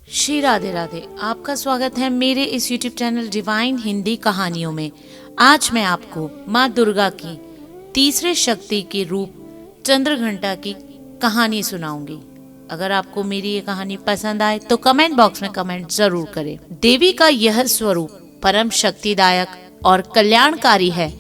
श्री राधे राधे। आपका स्वागत है मेरे इस YouTube चैनल डिवाइन हिंदी कहानियों में। आज मैं आपको माँ दुर्गा की तीसरे शक्ति के रूप चंद्रघंटा की कहानी सुनाऊंगी। अगर आपको मेरी ये कहानी पसंद आए तो कमेंट बॉक्स में कमेंट जरूर करें। देवी का यह स्वरूप परम शक्तिदायक और कल्याणकारी है।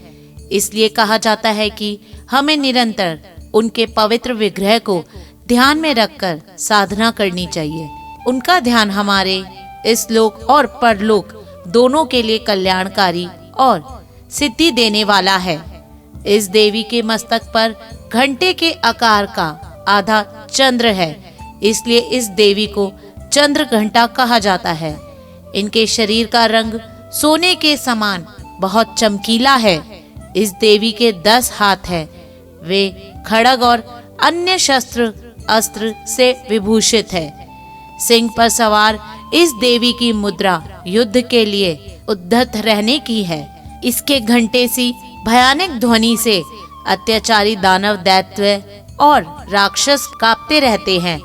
इसलिए कहा जाता है कि हमें निरंतर उनके पवित्र विग्रह को ध्यान में रखकर साधना करनी चाहिए। उनका ध्यान हमारे इस लोक और परलोक दोनों के लिए कल्याणकारी और सिद्धि देने वाला है। इस देवी के मस्तक पर घंटे के आकार का आधा चंद्र है, इसलिए इस देवी को चंद्र घंटा कहा जाता है। इनके शरीर का रंग सोने के समान बहुत चमकीला है। इस देवी के 10 हाथ हैं। वे खड्ग और अन्य शस्त्र अस्त्र से विभूषित है। सिंह पर सवार इस देवी की मुद्रा युद्ध के लिए उद्धत रहने की है। इसके घंटे सी भयानक ध्वनि से अत्याचारी दानव दैत्य और राक्षस कांपते रहते हैं।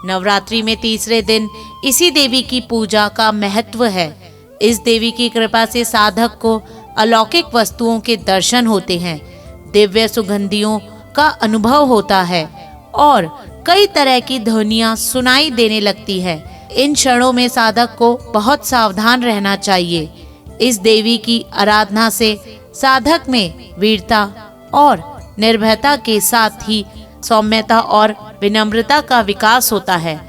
नवरात्रि में तीसरे दिन इसी देवी की पूजा का महत्व है। इस देवी की कृपा से साधक को अलौकिक वस्तुओं के दर्शन होते हैं, दिव्य सुगंधियों का अनुभव होता है और कई तरह की ध्वनियां सुनाई देने लगती है। इन क्षणों में साधक को बहुत सावधान रहना चाहिए। इस देवी की आराधना से साधक में वीरता और निर्भयता के साथ ही सौम्यता और विनम्रता का विकास होता है।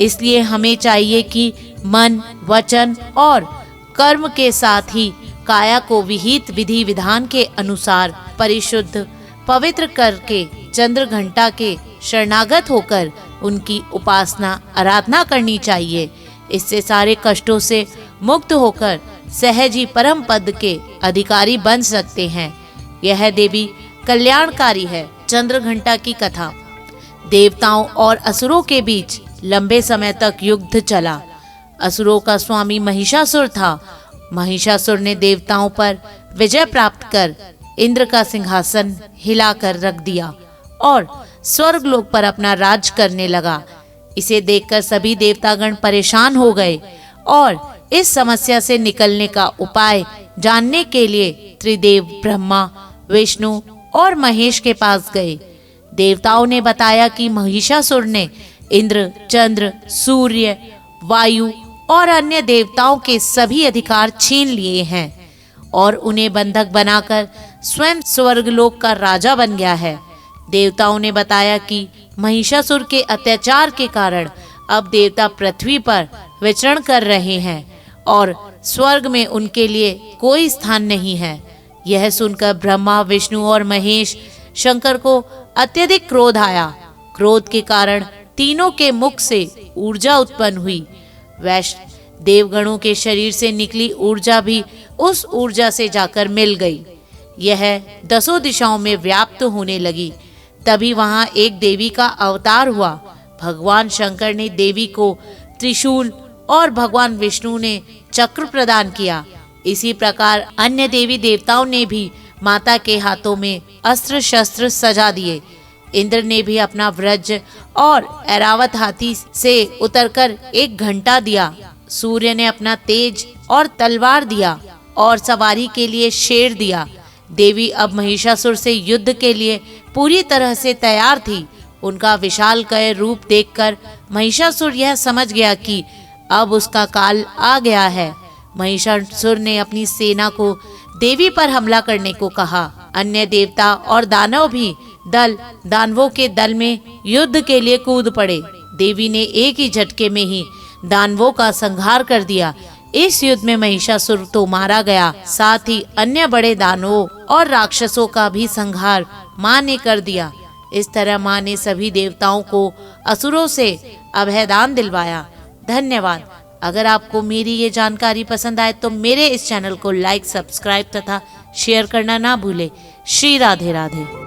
इसलिए हमें चाहिए कि मन, वचन और कर्म के साथ ही काया को विहित विधि विधान के अनुसार परिशुद्ध पवित्र करके चंद्रघंटा के शरणागत होकर उनकी उपासना आराधना करनी चाहिए। इससे सारे कष्टों से मुक्त होकर सहज ही परम पद के अधिकारी बन सकते हैं। यह देवी कल्याणकारी है। चंद्रघंटा की कथा। देवताओं और असुरों के बीच लंबे समय तक युद्ध चला। असुरों का स्वामी महिषासुर था। महिषासुर ने देवताओं पर विजय प्राप्त कर इंद्र का सिंहासन हिलाकर रख दिया और स्वर्गलोक पर अपना राज करने लगा। इसे देखकर सभी देवतागण परेशान हो गए और इस समस्या से निकलने का उपाय जानने के लिए त्रिदेव ब्रह्मा, विष्णु और महेश के पास गए। देवताओं ने बताया कि महिषासुर ने इंद्र, चंद्र, सूर्य, वायु और अन्य देवताओं के सभी अधिकार छीन लिए हैं और उन्हें बंधक बनाकर स्वयं स्वर्गलोक का राजा बन गया है। देवताओं ने बताया कि महिषासुर के अत्याचार के कारण अब देवता पृथ्वी पर विचरण कर रहे हैं और स्वर्ग में उनके लिए कोई स्थान नहीं है। यह सुनकर ब्रह्मा, विष्णु और महेश शंकर को अत्यधिक क्रोध आया। क्रोध के कारण तीनों के मुख से ऊर्जा उत्पन्न हुई। वैश्य देवगणों के शरीर से निकली ऊर्जा भी उस ऊर्जा से जाकर मिल गई। यह 10 दिशाओं में व्याप्त होने लगी। तभी वहां एक देवी का अवतार हुआ। भगवान शंकर ने देवी को त्रिशूल और भगवान विष्णु ने चक्र प्रदान किया। इसी प्रकार अन्य देवी देवताओं ने भी माता के हाथों में अस्त्र शस्त्र सजा दिए। इंद्र ने भी अपना वज्र और ऐरावत हाथी से उतरकर एक घंटा दिया। सूर्य ने अपना तेज और तलवार दिया और सवारी के लिए शेर दिया। देवी अब महिषासुर से युद्ध के लिए पूरी तरह से तैयार थी। उनका विशालकाय रूप देखकर महिषासुर यह समझ गया कि अब उसका काल आ गया है। महिषासुर ने अपनी सेना को देवी पर हमला करने को कहा। अन्य देवता और दानव भी दानवों के दल में युद्ध के लिए कूद पड़े। देवी ने एक ही झटके में ही दानवों का संहार कर दिया। इस युद्ध में महिषासुर तो मारा गया, साथ ही अन्य बड़े दानवों और राक्षसों का भी संहार मां ने कर दिया। इस तरह मां ने सभी देवताओं को असुरों से अभयदान दिलवाया। धन्यवाद। अगर आपको मेरी ये जानकारी पसंद आए तो मेरे इस चैनल को लाइक, सब्सक्राइब तथा शेयर करना ना भूले। श्री राधे राधे।